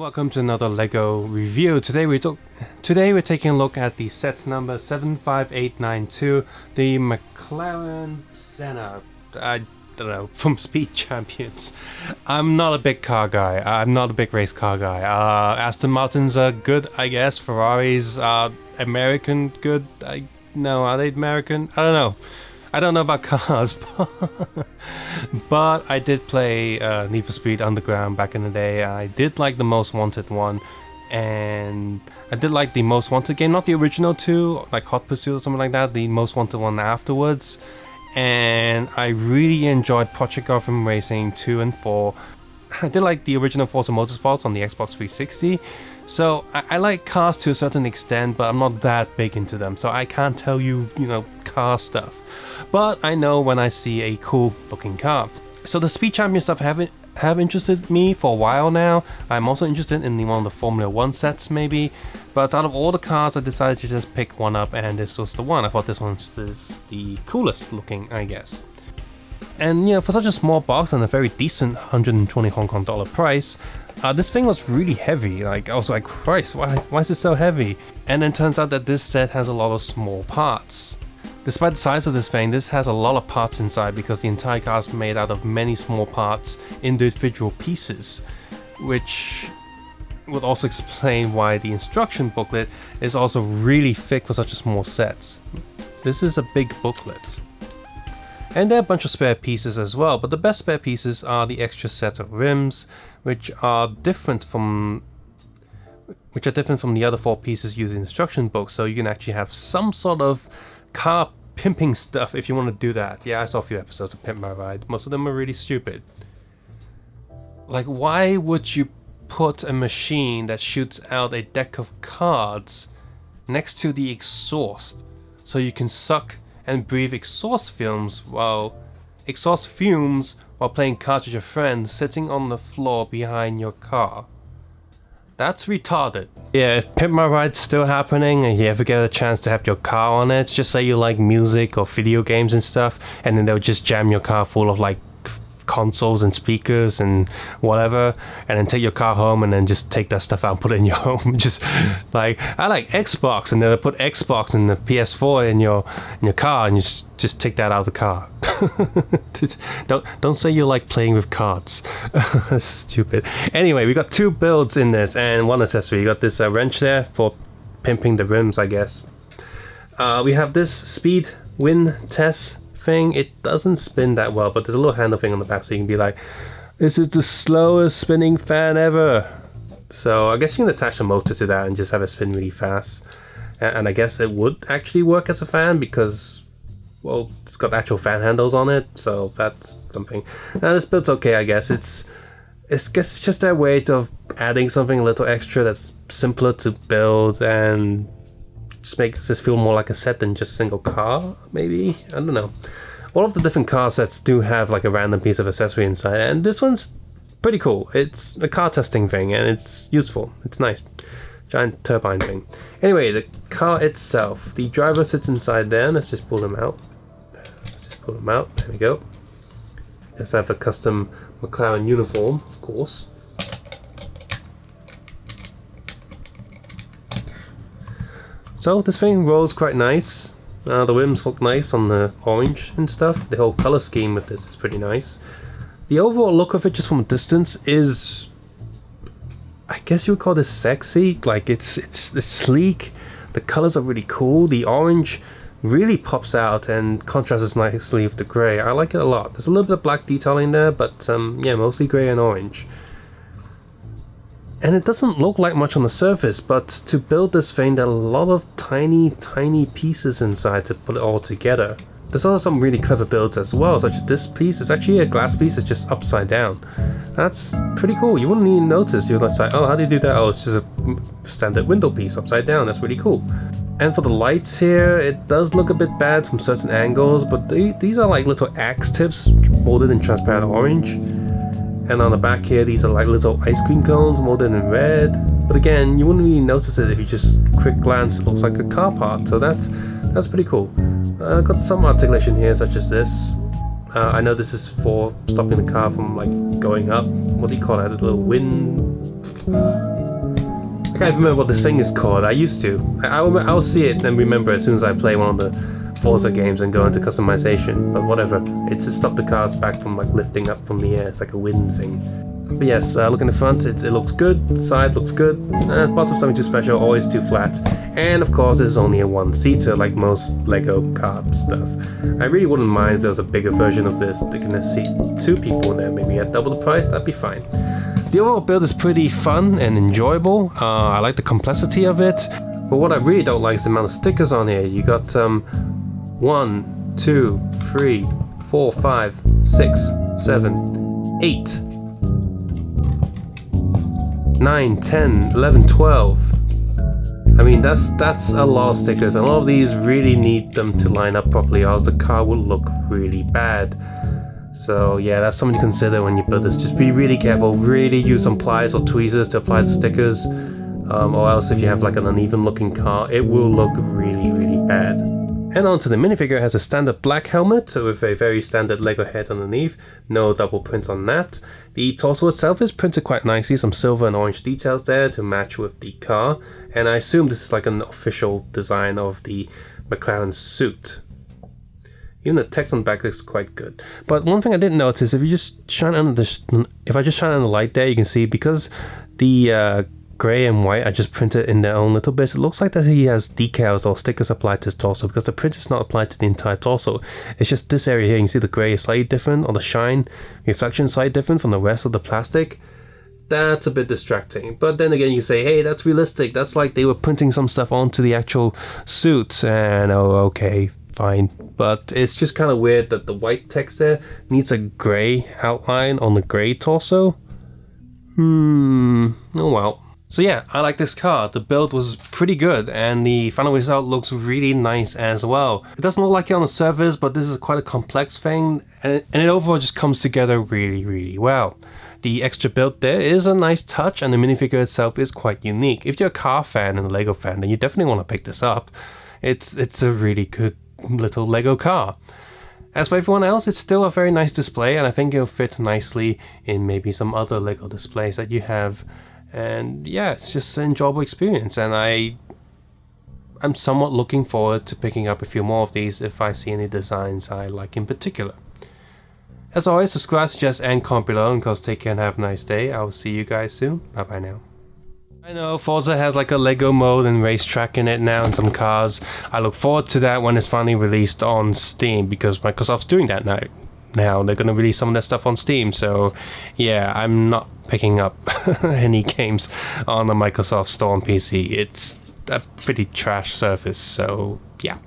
Welcome to another LEGO review. Today we're taking a look at the set number 75892, the McLaren Senna. I don't know, from Speed Champions. I'm not a big car guy. I'm not a big race car guy. Aston Martins are good, I guess. Ferraris are American good. Are they American? I don't know. I don't know about cars, but I did play Need for Speed Underground back in the day. I did like the Most Wanted one, and I did like the Most Wanted game, not the original two, like Hot Pursuit or something like that, the Most Wanted one afterwards. And I really enjoyed Project Gotham Racing 2 and 4. I did like the original Forza Motorsports on the Xbox 360. So I like cars to a certain extent, but I'm not that big into them. So I can't tell you, car stuff. But I know when I see a cool looking car. So the Speed Champion stuff have interested me for a while now. I'm also interested in one of the Formula 1 sets maybe. But out of all the cars, I decided to just pick one up, and this was the one. I thought this one is the coolest looking, I guess. And for such a small box and a very decent 120 Hong Kong dollar price, this thing was really heavy. I was like, Christ, why is it so heavy? And then turns out that this set has a lot of small parts. Despite the size of this thing, this has a lot of parts inside because the entire car is made out of many small parts, individual pieces, which would also explain why the instruction booklet is also really thick for such a small set. This is a big booklet. And there are a bunch of spare pieces as well, but the best spare pieces are the extra set of rims, which are different from the other four pieces used in the instruction book, so you can actually have some sort of car pimping stuff if you want to do that. Yeah, I saw a few episodes of Pimp My Ride. Most of them are really stupid. Like, why would you put a machine that shoots out a deck of cards next to the exhaust so you can suck and breathe exhaust fumes while playing cards with your friends sitting on the floor behind your car? That's retarded. Yeah, if Pimp My Ride's still happening and you ever get a chance to have your car on it, just say you like music or video games and stuff, and then they'll just jam your car full of like consoles and speakers and whatever, and then take your car home and then just take that stuff out and put it in your home. Just like, I like Xbox, and they'll put Xbox and the PS4 in your car, and you just take that out of the car. don't say you like playing with cards. Stupid. Anyway, we got two builds in this and one accessory. You got this wrench there for pimping the rims, I guess. We have this speed win test thing. It doesn't spin that well, but there's a little handle thing on the back so you can be like, this is the slowest spinning fan ever. So I guess you can attach a motor to that and just have it spin really fast, and I guess it would actually work as a fan because, well, it's got actual fan handles on it, so that's something. Now this build's okay, I guess. It's just their way of adding something a little extra that's simpler to build and just makes this feel more like a set than just a single car, maybe? I don't know. All of the different car sets do have like a random piece of accessory inside, and this one's pretty cool. It's a car testing thing, and it's useful. It's nice. Giant turbine thing. Anyway, the car itself. The driver sits inside there. Let's just pull them out. There we go. Let's have a custom McLaren uniform, of course. So this thing rolls quite nice. The rims look nice on the orange and stuff. The whole color scheme with this is pretty nice. The overall look of it, just from a distance, is, I guess you would call this sexy. Like it's sleek. The colors are really cool. The orange really pops out and contrasts nicely with the gray. I like it a lot. There's a little bit of black detailing there, but yeah, mostly gray and orange. And it doesn't look like much on the surface, but to build this thing, there are a lot of tiny pieces inside to put it all together. There's also some really clever builds as well, such as this piece. It's actually a glass piece, it's just upside down. That's pretty cool. You wouldn't even notice. You're like, oh, how do you do that? Oh, it's just a standard window piece upside down. That's really cool. And for the lights here, it does look a bit bad from certain angles, but these are like little axe tips molded in transparent orange. And on the back here, these are like little ice cream cones molded in red. But again, you wouldn't really notice it if you just quick glance. It looks like a car part, so that's pretty cool. Got some articulation here, such as this. I know this is for stopping the car from like going up. What do you call that? A little wind. I can't remember what this thing is called. I used to. I'll see it and remember as soon as I play one of the Forza games and go into customization. But whatever. It's to stop the cars back from like lifting up from the air. It's like a wind thing. But yes, look in the front, it looks good, the side looks good, bottom something too special, always too flat, and of course this is only a one-seater like most Lego car stuff. I really wouldn't mind if there was a bigger version of this that can seat 2 people in there, maybe at double the price, that'd be fine. The overall build is pretty fun and enjoyable, I like the complexity of it, but what I really don't like is the amount of stickers on here. You got 1, 2, 3, 4, 5, 6, 7, 8, 9, 10, 11, 12. I mean, that's a lot of stickers, and a lot of these really need them to line up properly, or else the car will look really bad. So yeah, that's something to consider when you build this. Just be really careful, really use some pliers or tweezers to apply the stickers, or else if you have like an uneven looking car, it will look really, really bad. And onto the minifigure, it has a standard black helmet with a very standard Lego head underneath, no double print on that. The torso itself is printed quite nicely, some silver and orange details there to match with the car, and I assume this is like an official design of the McLaren suit. Even the text on the back looks quite good. But one thing I didn't notice, if I just shine under the light there, you can see because the grey and white are just printed in their own little bits, it looks like that he has decals or stickers applied to his torso, because the print is not applied to the entire torso. It's just this area here. You can see the grey is slightly different, or the shine reflection is slightly different from the rest of the plastic. That's a bit distracting, but then again you say, hey, that's realistic, that's like they were printing some stuff onto the actual suits, and oh, okay, fine. But it's just kind of weird that the white text there needs a grey outline on the grey torso. Oh well. So yeah, I like this car. The build was pretty good, and the final result looks really nice as well. It doesn't look like it on the surface, but this is quite a complex thing, and it overall just comes together really, really well. The extra build there is a nice touch, and the minifigure itself is quite unique. If you're a car fan and a Lego fan, then you definitely want to pick this up. It's a really good little Lego car. As for everyone else, it's still a very nice display, and I think it'll fit nicely in maybe some other Lego displays that you have. And yeah, it's just an enjoyable experience, and I'm somewhat looking forward to picking up a few more of these if I see any designs I like in particular. As always, subscribe, suggest, and comment below, and of course, take care and have a nice day. I will see you guys soon. Bye bye now. I know Forza has like a Lego mode and racetrack in it now, and some cars. I look forward to that when it's finally released on Steam, because Microsoft's doing that now. They're going to release some of that stuff on Steam, so yeah, I'm not picking up any games on the Microsoft Store on PC. It's a pretty trash service, so yeah.